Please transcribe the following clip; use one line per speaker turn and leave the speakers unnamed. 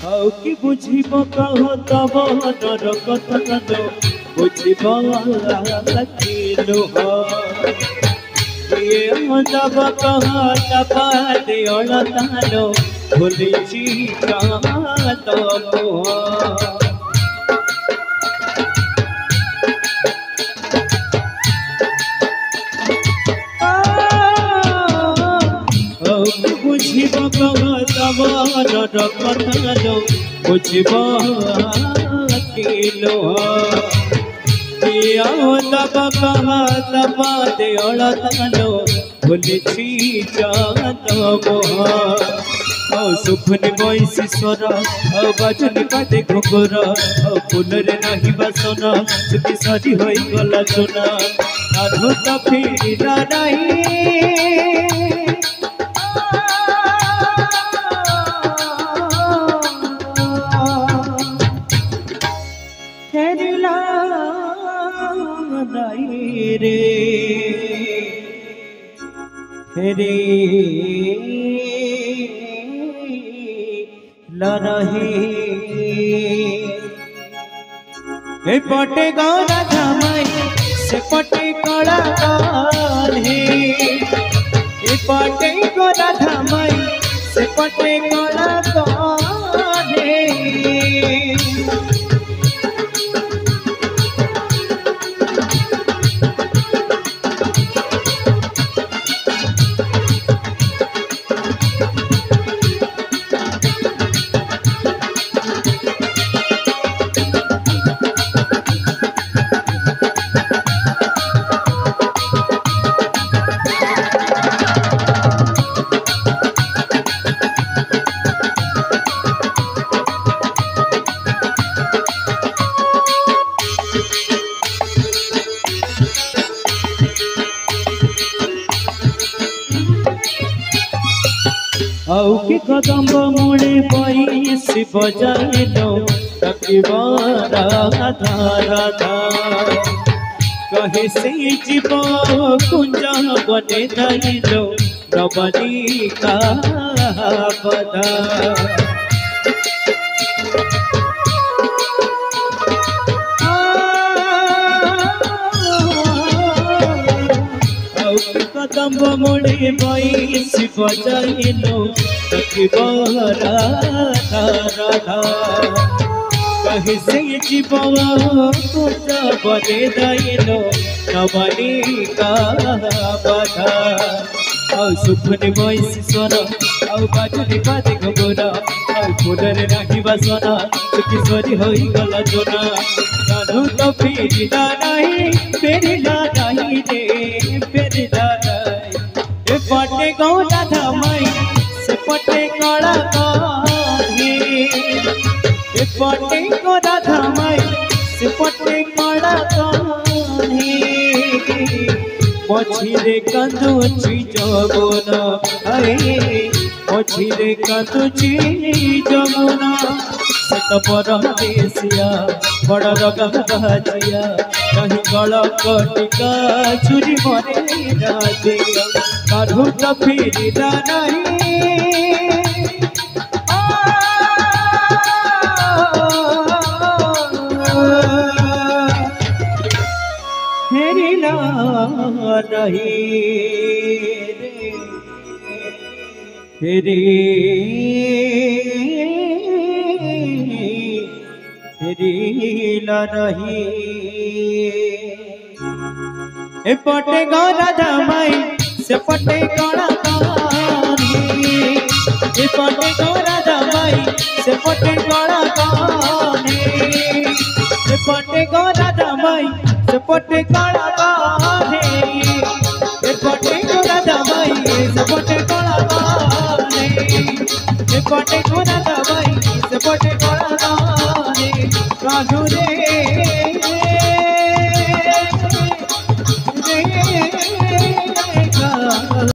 ଆଉ କି ବୁଝିବ କହ ତବ ଡର କଥା ନ ବୁଝିବ କି ଲୁହ କିଏ ଦବ କହ ତବ ଦେଅଳତାଲ ଭୁଲିଛି ତ ମୁହ बुझिब कह तब कथा लो बुझिब कि लोह तब कह तब देअलता लो भूलिछि मोह सुखनी बैसी स्वर बाजुनी पादे घोर फूलरे नहीं बासन सुखी सरी हो गला चुना आधु तो फिर नहीं रे रे लरही ए पटे गौरा धामाई से पटे कला हे ए पटे गौरा धामाई से पटे कला हे औ कि कदम्ब मुड़े बैसी बजाइलो तकिबारा राधा कहे से जीव कुंजा बने दाइलो रबनी का बदा कदम्ब मुड़े बैसी बजाइलो तकिबारा राधा कहे से जीव कुंजा बने दाइलो रबनी का बदा सुखनी बैसी स्वर बाजुनी पादे घोर फूलरे नहीं बासन सुखी सरी हो गला चुना कानू तो फेरिला नहीं रे फेरिला नहीं ए पटे गौरा धामाई से पटे कला ए पटे गौरा धामाई से पटे कला पछिरे कांदुची जमुना पछिरे कांदुची जमुना सत परदेसिया बड़ रगा बाजिया कहीं गल कटिका चुरी मरे राजिया काढ़ू तो फिरिला नहीं फेरिला नहीं रे फेरिला नहीं ए पटे गौरा धामाई से पटे कला ए पटे गौरा धामाई से पटे कला ए पटे गौरा धामाई से पटे कला ए पटे गौरा धामाई से पटे कला ए पटे गौरा धामाई से पटे कला काजू रे